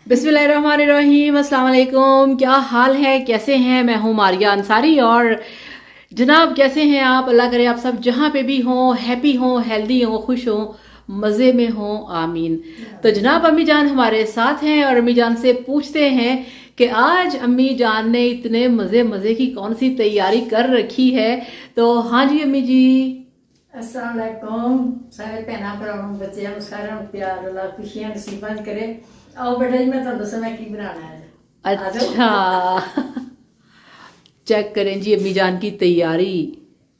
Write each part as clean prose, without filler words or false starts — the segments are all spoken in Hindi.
बिस्मिल्लाहिर्रहमानिर्रहीम, अस्सलाम वालेकुम। क्या हाल है, कैसे हैं? मैं हूँ मारिया अंसारी। और जनाब कैसे हैं आप? अल्लाह करे आप सब जहाँ पे भी हों हैप्पी हों, हेल्दी हों, खुश हों, मज़े में हों, आमीन। तो जनाब अम्मी जान हमारे साथ हैं और अम्मी जान से पूछते हैं कि आज अम्मी जान ने इतने मज़े मज़े की कौन सी तैयारी कर रखी है। तो हाँ जी अम्मी जी। अस्सलाम वालेकुम सारे भैन भरावां नूं, बच्चों नूं, सारिआं नूं प्यार अल्लाह खुशियां नसीबां करे। आओ बेटा जी, मैं तुहानूं दस्सां मैं की बनाना है। अच्छा चेक करें जी अम्मी जान की तैयारी।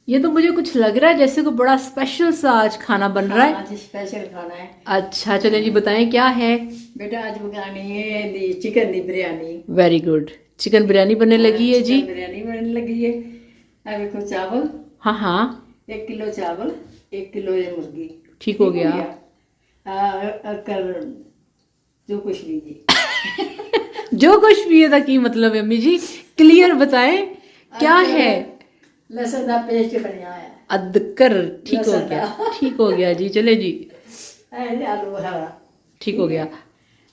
ये तो मुझे कुछ लग रहा है जैसे कोई बड़ा स्पेशल सा आज खाना बन रहा है। आज स्पेशल खाना है। अच्छा चलें जी, बताएं क्या है। बेटा आज बनानी है the chicken the biryani. Very good, chicken biryani बनने लगी है जी। चिकन बिरयानी बनने लगी है। आ देखो चावल, हाँ हाँ 1 किलो चावल, 1 किलो ये मुर्गी। ठीक हो गया। कर जो कुछ भी जी। जो कुछ भी है था की मतलब है अम्मी जी, क्लियर बताएं क्या है। लहसुन का पेस्ट बनया है। अदकर, ठीक हो लहसुन गया, दा। ठीक हो गया जी, चले जी। आलू हरा ठीक हो गया।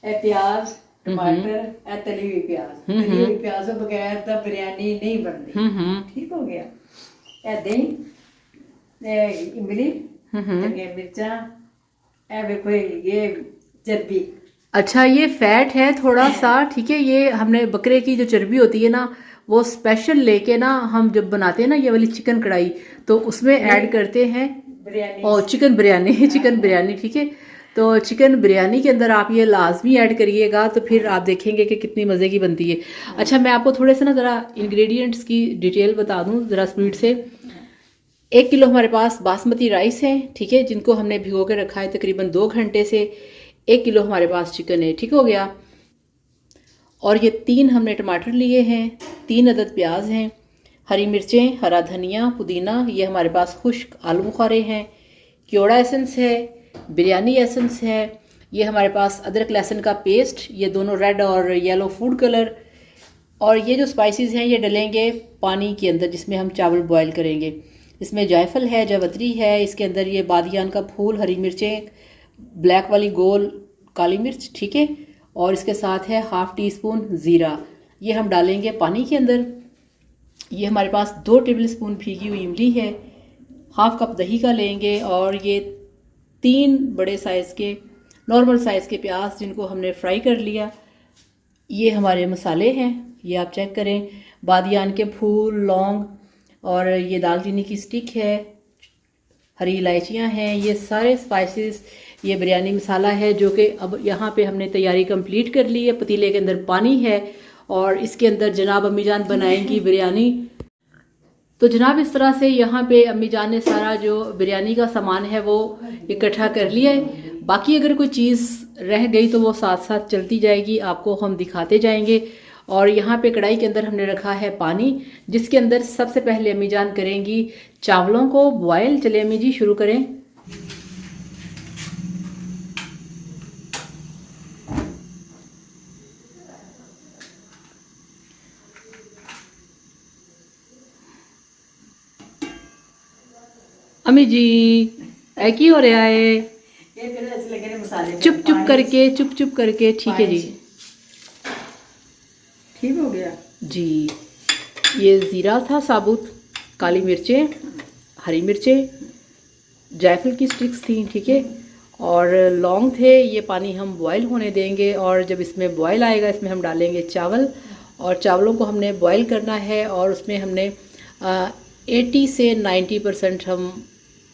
ए प्याज, टमाटर, ए तली हुई प्याज। तली हुई प्याज तो बगैर तो बिरयानी नहीं बनती। ठीक हो गया। ए दही, ए इमली, चंगे मिर्चा, ए देखो ये चर्बी। अच्छा ये फैट है थोड़ा सा, ठीक है। ये हमने बकरे की जो चर्बी होती है ना, वो स्पेशल लेके ना हम जब बनाते हैं ना ये वाली चिकन कढ़ाई, तो उसमें ऐड करते हैं। बिरयानी और चिकन बिरयानी चिकन बिरयानी, ठीक है। तो चिकन बिरयानी के अंदर आप ये लाजमी ऐड करिएगा, तो फिर आप देखेंगे कि कितनी मज़े की बनती है। अच्छा मैं आपको थोड़े से ना ज़रा इंग्रेडिएंट्स की डिटेल बता दूँ ज़रा स्पीड से। 1 किलो हमारे पास बासमती राइस है, ठीक है, जिनको हमने भिगो के रखा है तकरीबन 2 घंटे से। 1 किलो हमारे पास चिकन है, ठीक हो गया। और ये 3 हमने टमाटर लिए हैं, 3 अदद प्याज हैं, हरी मिर्चें, हरा धनिया, पुदीना, ये हमारे पास खुश्क आलू बुखारे हैं, क्योड़ा एसेंस है, बिरयानी एसेंस है, ये हमारे पास अदरक लहसुन का पेस्ट, ये दोनों रेड और येलो फूड कलर। और ये जो स्पाइसेस हैं ये डलेंगे पानी के अंदर जिसमें हम चावल बॉयल करेंगे। इसमें जायफल है, जावित्री है, इसके अंदर ये बादियान का फूल, हरी मिर्चें, ब्लैक वाली गोल काली मिर्च, ठीक है। और इसके साथ है 1/2 टीस्पून ज़ीरा, ये हम डालेंगे पानी के अंदर। ये हमारे पास 2 टेबल स्पून भीगी हुई इमली है, 1/2 कप दही का लेंगे। और ये 3 बड़े साइज़ के नॉर्मल साइज़ के प्याज जिनको हमने फ्राई कर लिया। ये हमारे मसाले हैं, ये आप चेक करें। बादियान के फूल, लौंग, और ये दालचीनी की स्टिक है, हरी इलायचियाँ हैं, ये सारे स्पाइसेस। ये बिरयानी मसाला है जो कि अब यहाँ पे हमने तैयारी कंप्लीट कर ली है। पतीले के अंदर पानी है और इसके अंदर जनाब अम्मी जान बनाएंगी बिरयानी। तो जनाब इस तरह से यहाँ पे अम्मी जान ने सारा जो बिरयानी का सामान है वो इकट्ठा कर लिया है। बाकी अगर कोई चीज़ रह गई तो वो साथ साथ चलती जाएगी, आपको हम दिखाते जाएंगे। और यहाँ पे कढ़ाई के अंदर हमने रखा है पानी, जिसके अंदर सबसे पहले अम्मी जान करेंगी चावलों को बॉयल। चले अम्मी जी शुरू करें। अम्मी जी ऐ की हो रहा है? ये फिर ऐसे लगे ने मसाले चुप चुप करके, चुप चुप करके, ठीक है जी। ठीक हो गया जी। ये ज़ीरा था साबुत, काली मिर्चें, हरी मिर्चें, जायफल की स्टिक्स थी, ठीक है, और लौंग थे। ये पानी हम बॉयल होने देंगे और जब इसमें बॉयल आएगा इसमें हम डालेंगे चावल। और चावलों को हमने बॉयल करना है और उसमें हमने 80 से 90% हम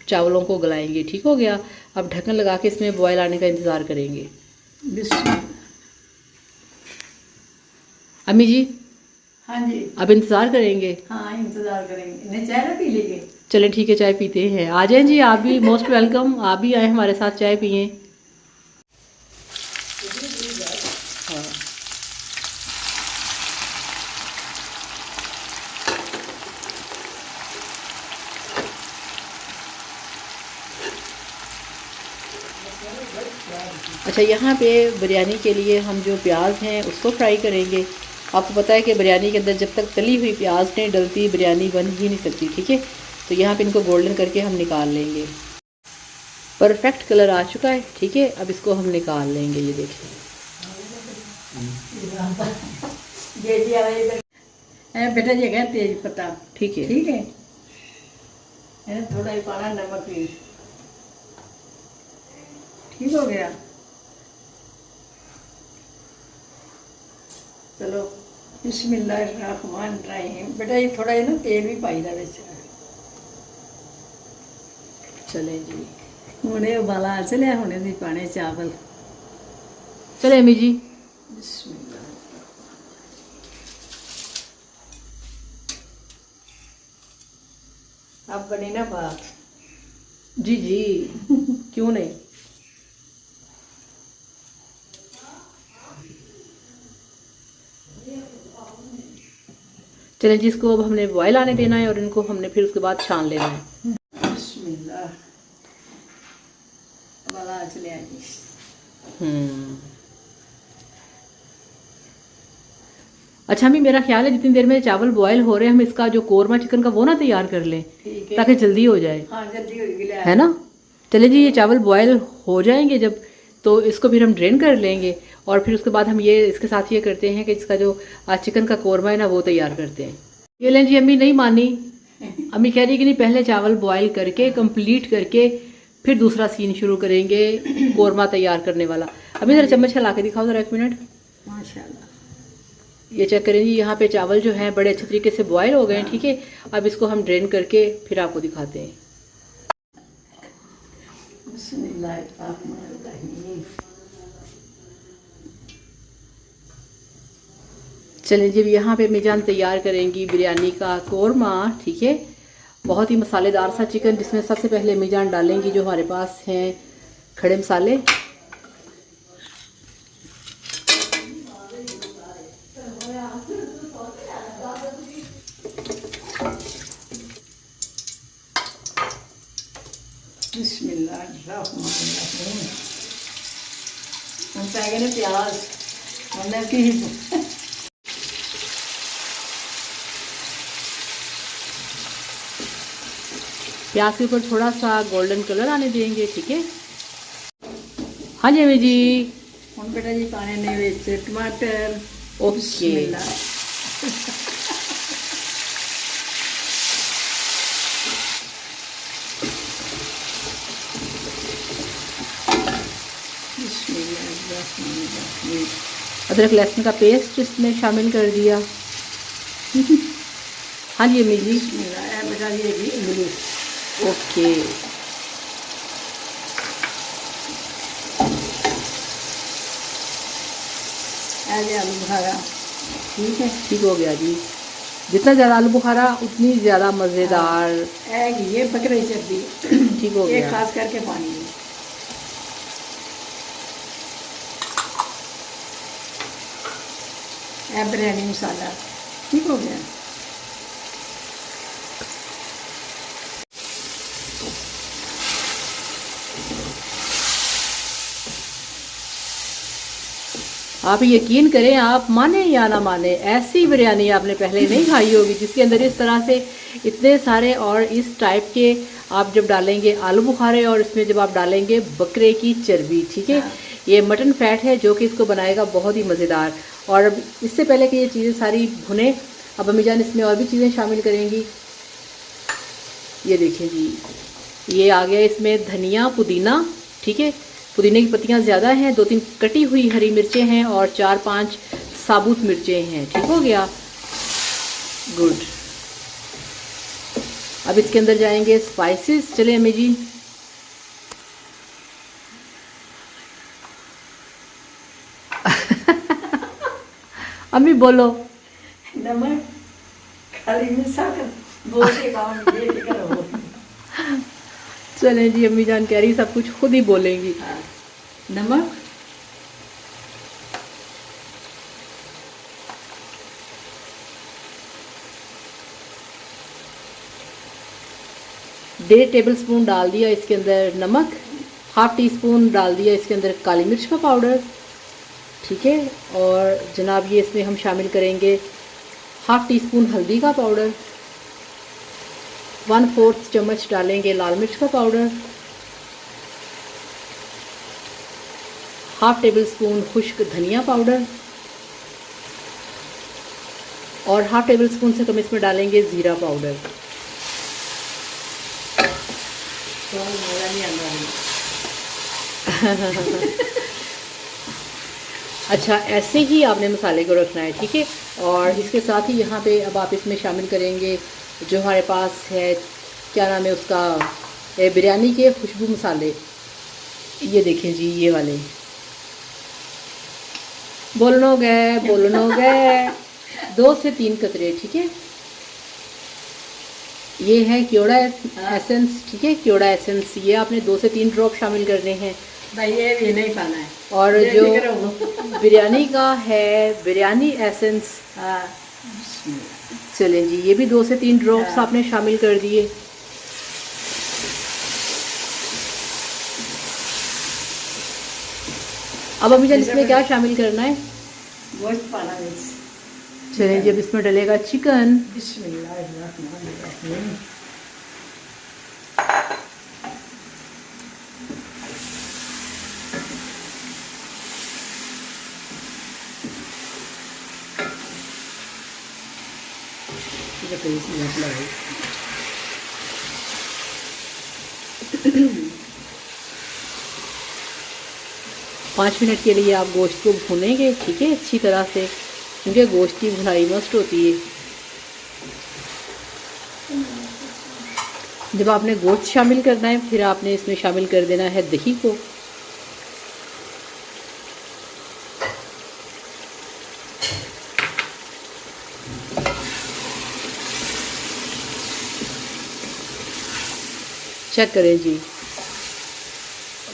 चावलों को गलाएंगे, ठीक हो गया। अब ढक्कन लगा के इसमें बॉयल आने का इंतज़ार करेंगे। अम्मी जी हाँ जी, अब इंतज़ार करेंगे। हाँ इंतजार करेंगे। इन्हें चाय ना पी लेंगे। चलें ठीक है, चाय पीते हैं। आ जाएं जी, आप भी मोस्ट वेलकम, आप भी आए हमारे साथ चाय पिए। हाँ अच्छा, यहाँ पे बिरयानी के लिए हम जो प्याज हैं उसको फ्राई करेंगे। आपको पता है कि बिरयानी के अंदर जब तक तली हुई प्याज नहीं डलती बिरयानी बन ही नहीं सकती, ठीक है। तो यहाँ पे इनको गोल्डन करके हम निकाल लेंगे। परफेक्ट कलर आ चुका है, ठीक है। अब इसको हम निकाल लेंगे, ये देखिए। ये जी आ रही बेटा जी है तेज पत्ता। ठीक है। ठीक है थोड़ा ही पाना नमक भी। ठीक हो गया। चलो बिस्मिल्लाहिर्रहमानिर्रहीम। बेटा ये थोड़ा ये ना तेल भी पाई दा विच। चले जी, हुणे उबाला आ चलिया हुणे दी पाने चावल। चले अम्मी जी। बिस्मिल्लाह। अब बनी ना बात। जी जी, क्यों नहीं। चलें जी, इसको अब हमने बॉयल आने देना है और इनको हमने फिर उसके बाद छान लेना है। बिस्मिल्लाह। उबाला आ चलिया जी। अच्छा अम्मी, मेरा ख्याल है जितनी देर में चावल बॉयल हो रहे हैं हम इसका जो कोरमा चिकन का वो ना तैयार कर लें, ठीक है। ताकि जल्दी हो जाए। हाँ जल्दी होगी ले। है ना। चले जी, ये चावल बॉयल हो जाएंगे जब, तो इसको फिर हम ड्रेन कर लेंगे और फिर उसके बाद हम ये इसके साथ ये करते हैं कि इसका जो आज चिकन का कोरमा है ना वो तैयार करते हैं। ये लें जी, अम्मी नहीं मानी। अम्मी कह रही कि नहीं, पहले चावल बॉयल करके कंप्लीट करके फिर दूसरा सीन शुरू करेंगे कोरमा तैयार करने वाला। अभी जरा चम्मच हिला के दिखाओ जरा, 1 मिनट। माशाल्लाह। ये चेक करें जी, यहाँ पे चावल जो हैं बड़े अच्छे तरीके से बॉयल हो गए हैं। ठीक है, अब इसको हम ड्रेन करके फिर आपको दिखाते हैं। बिस्मिल्लाहिर्रहमानिर्रहीम। चलें जी, यहाँ पे मिजान तैयार करेंगी बिरयानी का कोरमा। ठीक है, बहुत ही मसालेदार सा चिकन, जिसमें सबसे पहले मिजान डालेंगी जो हमारे पास हैं खड़े मसाले। बिस्मिल्लाहिर्रहमानिर्रहीम। हम पाएंगे ना प्याज मतलब कि प्याज के ऊपर थोड़ा सा गोल्डन कलर आने देंगे। ठीक है। हाँ जी अम्मी जी। हम बेटा जी पाने ने विच टमाटर। ओके। बिस्मिल्लाह। बिस्मिल्लाहिर्रहमानिर्रहीम। अदरक लहसुन का पेस्ट इसमें शामिल कर दिया। हाँ जी अम्मी जी। बिस्मिल्लाह। ए बेटा जी ये भी इमली। ओके। ऐसे आलू बुखारा। ठीक है। ठीक हो गया जी। जितना ज़्यादा आलू बुखारा उतनी ज़्यादा मज़ेदार। ये बकरे की चर्बी। ठीक हो ये गया। खास करके पानी में। बिरयानी मसाला। ठीक हो गया। आप यकीन करें, आप माने या ना माने, ऐसी बिरयानी आपने पहले नहीं खाई होगी जिसके अंदर इस तरह से इतने सारे और इस टाइप के आप जब डालेंगे आलू बुखारे और इसमें जब आप डालेंगे बकरे की चर्बी। ठीक है। ये मटन फैट है जो कि इसको बनाएगा बहुत ही मज़ेदार। और अब इससे पहले कि ये चीज़ें सारी भुने, अब अम्मी जान इसमें और भी चीज़ें शामिल करेंगी। ये देखें जी, ये आ गया इसमें धनिया पुदीना। ठीक है, पुदीने की पत्तियां ज़्यादा हैं, 2-3 कटी हुई हरी मिर्चें हैं और 4-5 साबुत मिर्चें हैं। ठीक हो गया। गुड। अब इसके अंदर जाएंगे स्पाइसेस। चले अम्मी जी। अम्मी बोलो। नमक खाली मिर्चा कर बोल के काम ये करो। चलें जी, अम्मी जान कह रही सब कुछ खुद ही बोलेंगी। नमक। डेढ़ टेबल स्पून डाल दिया इसके अंदर नमक। 1/2 टीस्पून डाल दिया इसके अंदर काली मिर्च का पाउडर। ठीक है। और जनाब ये इसमें हम शामिल करेंगे 1/2 टीस्पून हल्दी का पाउडर। 1/4 चम्मच डालेंगे लाल मिर्च का पाउडर। 1/2 टेबल स्पून खुश्क धनिया पाउडर। और हाफ टेबल स्पून से कम इसमें डालेंगे ज़ीरा पाउडर। तो मज़ा नहीं आता है। अच्छा, ऐसे ही आपने मसाले को रखना है, ठीक है। और इसके साथ ही यहाँ पे अब आप इसमें शामिल करेंगे जो हमारे पास है, क्या नाम है उसका, बिरयानी के खुशबू मसाले। ये देखें जी, ये वाले बोलनो गए 2 से 3 कतरे, ठीक है। ये है क्योड़ा एसेंस, ठीक है, क्योड़ा एसेंस। ये आपने 2 से 3 ड्रॉप शामिल करने हैं। भाई ये भी नहीं पाना है। और ये जो भी करो। बिरयानी का है बिरयानी एसेंस, हाँ, चलें जी, ये भी 2 से 3 ड्रॉप्स हाँ। आपने शामिल कर दिए। अब अभी इसमें क्या शामिल करना है? गोश्त पाना है। चलें जी, अब इसमें डलेगा चिकन। बिस्मिल्लाहिर्रहमानिर्रहीम। ये तो इसी मसला है। 5 मिनट के लिए आप गोश्त को भूनेंगे, ठीक है, अच्छी तरह से, क्योंकि गोश्त की भुनाई मस्ट होती है। जब आपने गोश्त शामिल करना है, फिर आपने इसमें शामिल कर देना है दही को। चेक करें जी,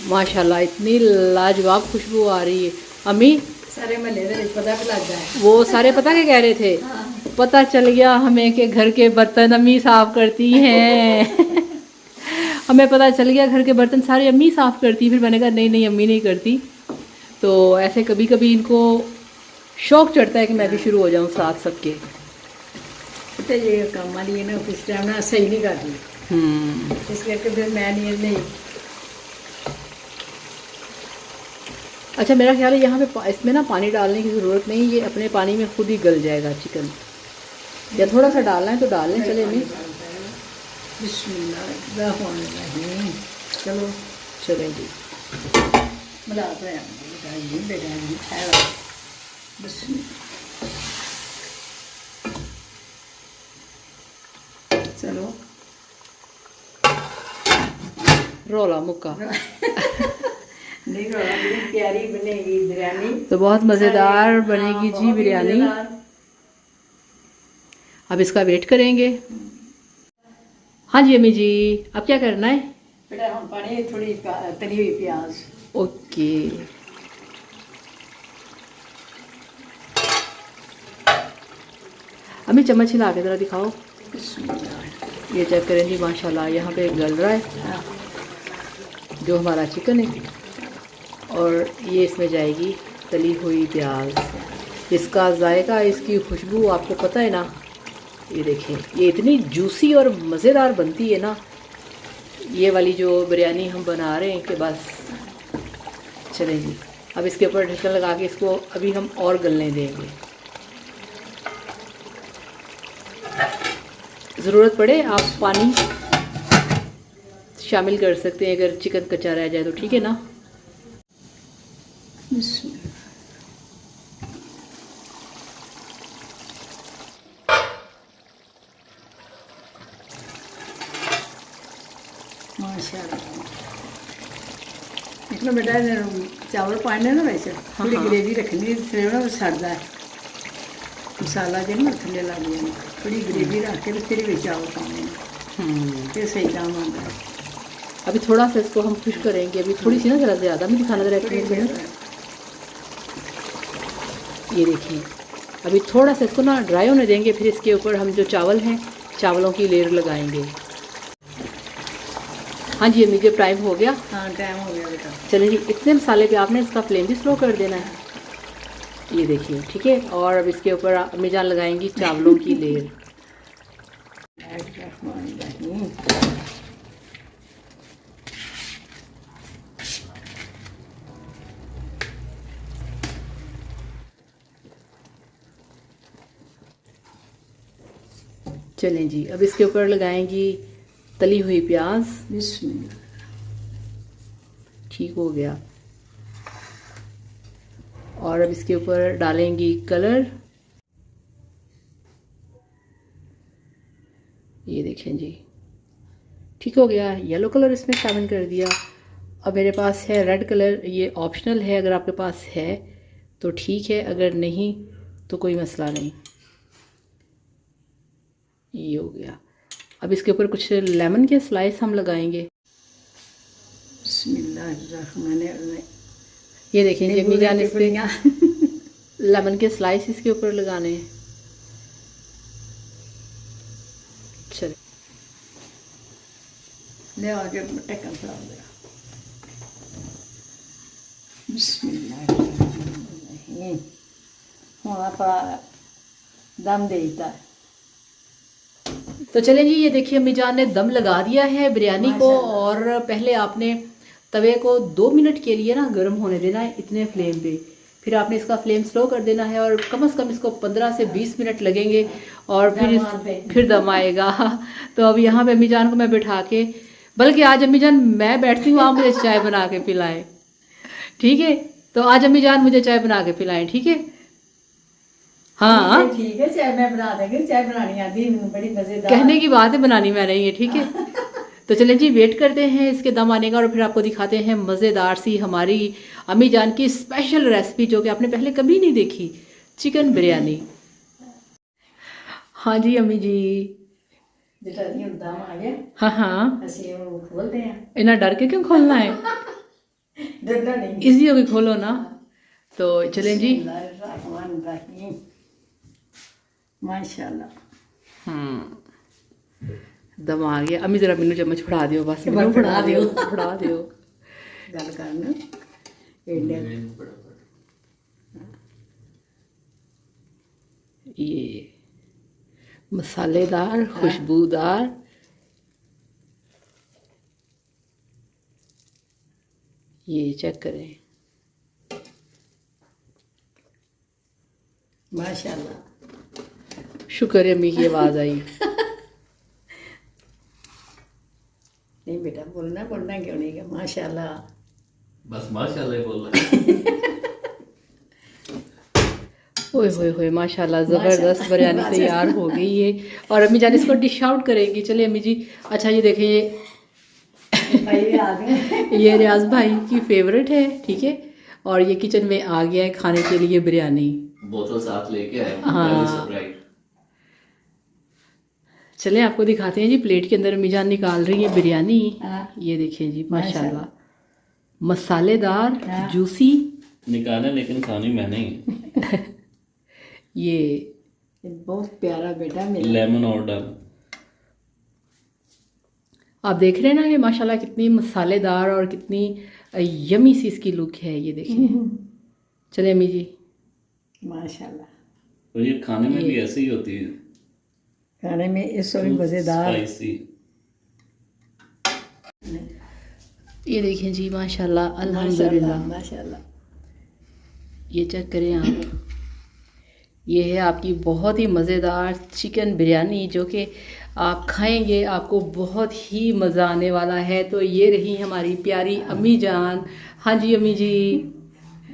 माशाल्लाह इतनी लाजवाब खुशबू आ रही है। अम्मी, सारे महल्ले दे पता भी लग जाए। वो सारे पता क्या कह रहे थे? पता चल गया हमें कि घर के बर्तन अम्मी साफ़ करती हैं। हमें पता चल गया घर के बर्तन सारे अम्मी साफ़ करती। फिर मैंने कहा नहीं नहीं, अम्मी नहीं करती। तो ऐसे कभी कभी इनको शौक़ चढ़ता है कि मैं भी शुरू हो जाऊँ साथ सबके। पता है, ये काम वाली है ना, उस टाइम ना सही नहीं करती, इस करके फिर मैं नहीं। अच्छा, मेरा ख्याल है यहाँ पे इसमें ना पानी डालने की ज़रूरत नहीं, ये अपने पानी में खुद ही गल जाएगा चिकन। या थोड़ा सा डालना है तो डाल लें, चले नहीं। बिस्मिल्लाहिर्रहमानिर्रहीम। चलो चलें जी, मिलाते हैं। चलो रोला मुक्का। नहीं रोला, बड़ी प्यारी बनेगी बिरयानी। तो बहुत मज़ेदार बनेगी जी बिरयानी। अब इसका वेट करेंगे। हाँ जी अम्मी जी, अब क्या करना है? बेटा हम पानी थोड़ी तली हुई प्याज। ओके, अम्मी चम्मच हिला के ज़रा दिखाओ। ये चेक करें जी, माशाल्लाह यहाँ पे गल रहा है जो हमारा चिकन है। और ये इसमें जाएगी तली हुई प्याज। इसका जायका, इसकी खुशबू आपको पता है ना। ये देखें, ये इतनी जूसी और मज़ेदार बनती है ना ये वाली जो बिरयानी हम बना रहे हैं कि बस। चलें जी, अब इसके ऊपर ढक्कन लगा के इसको अभी हम और गलने देंगे। ज़रूरत पड़े आप पानी शामिल कर सकते हैं अगर चिकन कच्चा रह जाए तो, ठीक है ना। माशाल्लाह, इसमें बेटा चावल पाने ना, वैसे थोड़ी ग्रेवी रखनी, इसलिए ना सड़ता है मसाला जो ना थल्ले लग जाए। थोड़ी ग्रेवी रख के फिर भी चावल पाने, फिर सही काम आता है। अभी थोड़ा सा इसको हम खुश करेंगे, अभी थोड़ी सी ना ज़रा ज़्यादा में दिखाना ज़रा एक मिनट। ये देखिए, अभी थोड़ा सा इसको ना ड्राई होने देंगे, फिर इसके ऊपर हम जो चावल हैं चावलों की लेयर लगाएंगे। हाँ जी अम्मी, जब टाइम हो गया। हाँ टाइम हो गया बेटा। चलिए जी, इतने मसाले पे आपने इसका फ्लेम भी स्लो कर देना है। ये देखिए, ठीक है। और अब इसके ऊपर अम्मी जान लगाएंगी चावलों की लेयर। चलें जी, अब इसके ऊपर लगाएंगी तली हुई प्याज। बिस्मिल्लाह। ठीक हो गया। और अब इसके ऊपर डालेंगी कलर। ये देखें जी, ठीक हो गया। येलो कलर इसमें शामिल कर दिया। अब मेरे पास है रेड कलर, ये ऑप्शनल है, अगर आपके पास है तो ठीक है, अगर नहीं तो कोई मसला नहीं। ये हो गया। अब इसके ऊपर कुछ लेमन के स्लाइस हम लगाएंगे। बिस्मिल्लाहिर्रहमानिर्रहीम। ये देखें जी, अम्मी जान इस पे लेमन के स्लाइस इसके ऊपर लगाने हैं। चल ले आगे ढक्कन फड़ा दिया। बिस्मिल्लाहिर्रहमानिर्रहीम। ਹੁਣ ਆਪਾਂ दम देता है। तो चलें जी, ये देखिए अम्मी जान ने दम लगा दिया है बिरयानी को। और पहले आपने तवे को 2 मिनट के लिए ना गर्म होने देना है इतने फ्लेम पे। फिर आपने इसका फ्लेम स्लो कर देना है और कम से कम इसको 15 से 20 मिनट लगेंगे और फिर दम आएगा। तो अब यहाँ पे अम्मी जान को मैं बिठा के, बल्कि आज अम्मी जान मैं बैठती हूँ, आप मुझे चाय बना के पिलाएं, ठीक है? तो आज अम्मी जान मुझे चाय बना के पिलाएं, ठीक है? हाँ ठीक है, चाय मैं बना देंगे। चाय बनानी आती है, बड़ी मजेदार। कहने की बात है, बनानी मैं नहीं है, ठीक है? तो चलें जी, वेट करते हैं इसके दम आने का और फिर आपको दिखाते हैं मज़ेदार सी हमारी अम्मी जान की स्पेशल रेसिपी, जो कि आपने पहले कभी नहीं देखी, चिकन बिरयानी। हाँ जी अम्मी जी। जितना दम आ गया, हाँ हाँ, ਅਸੀਂ ਉਹ खोलते हैं। इतना डर के क्यों खोलना है? डरना नहीं। इजी होगी, खोलो ना। तो चलें जी। बिस्मिल्लाहिर्रहमानिर्रहीम। माशाल्लाह। दम आ गया। अम्मी जरा मैनू चम्मच फड़ा दियो, बस मैनू फड़ा दियो, फड़ा दियो। गल करना एडे ये मसालेदार, खुशबूदार, ये चेक करें। माशाल्लाह। शुक्र है अम्मी की आवाज़ आई। नहीं बेटा, बोलना क्यों नहीं है? माशाल्लाह। बस माशाल्लाह ही बोल रहा ओए होए होए, माशाल्लाह ज़बरदस्त बिरयानी तैयार हो गई है। और अम्मी जान इसको डिश आउट करेंगी। चलिए अम्मी जी। अच्छा ये देखें, भाई आ गए। ये रियाज भाई की फेवरेट है, ठीक है? और ये किचन में आ गया है खाने के लिए बिरयानी। बोतल साथ लेके आए। हाँ। सरप्राइज। चलें आपको दिखाते हैं जी, प्लेट के अंदर अम्मी जान निकाल रही है बिरयानी। हाँ। ये देखें जी, माशाल्लाह, मसालेदार, हाँ। जूसी। निकाले लेकिन खानी मैंने ही। ये बहुत प्यारा बेटा मेरा। लेमन और डाल। आप देख रहे हैं ना, ये माशाल्लाह कितनी मसालेदार और कितनी यमी सी इसकी लुक है। ये देखिए। चले अम्मी जी। माशाल्लाह। तो ये खाने में भी ऐसी ही होती है, खाने में इस वक्त मज़ेदार। स्पाइसी। ये देखें जी, माशाल्लाह, अल्हम्दुलिल्लाह। माशाल्लाह। ये चेक करें आप। ये है आपकी बहुत ही मज़ेदार चिकन बिरयानी, जो कि आप खाएंगे आपको बहुत ही मज़ा आने वाला है। तो ये रही हमारी प्यारी अम्मी जान। हाँ जी अम्मी जी।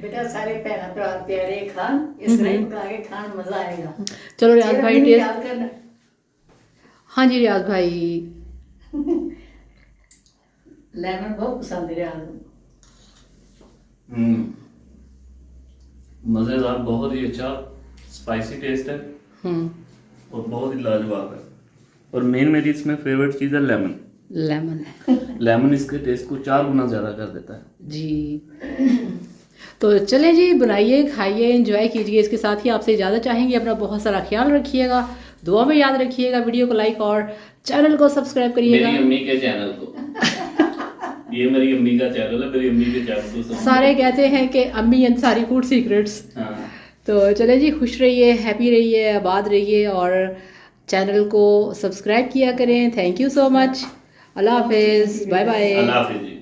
बेटा सारे प्यारा प्यारे खान, इस तरह पका के खान मजा आएगा। चलो रियाज भाई टेस्ट। याद करना। हाँ जी रियाज भाई। लेमन बहुत पसंद है रियाज। मजेदार, बहुत ही अच्छा स्पाइसी टेस्ट है और बहुत ही लाजवाब है। और मेन मेरी इसमें फेवरेट चीज़ है लेमन। लेमन लेमन इसके टेस्ट को 4 गुना ज़्यादा कर देता है जी। तो चलें जी, बनाइए, खाइए, एंजॉय कीजिए। इसके साथ ही आपसे इजाज़त चाहेंगे। अपना बहुत सारा ख्याल रखिएगा, दुआ में याद रखिएगा। वीडियो को लाइक और चैनल को सब्सक्राइब करिएगा। मेरी अम्मी के चैनल को। ये मेरी अम्मी का चैनल है, मेरी अम्मी के चैनल को सारे कहते हैं कि अम्मी अंसारी फूड सीक्रेट्स। हाँ। तो चलें जी, खुश रहिए, हैप्पी रहिए, आबाद रहिए और चैनल को सब्सक्राइब किया करें। Thank you so much. अल्लाह हाफिज़, बाय बाय। अल्लाह हाफिज़।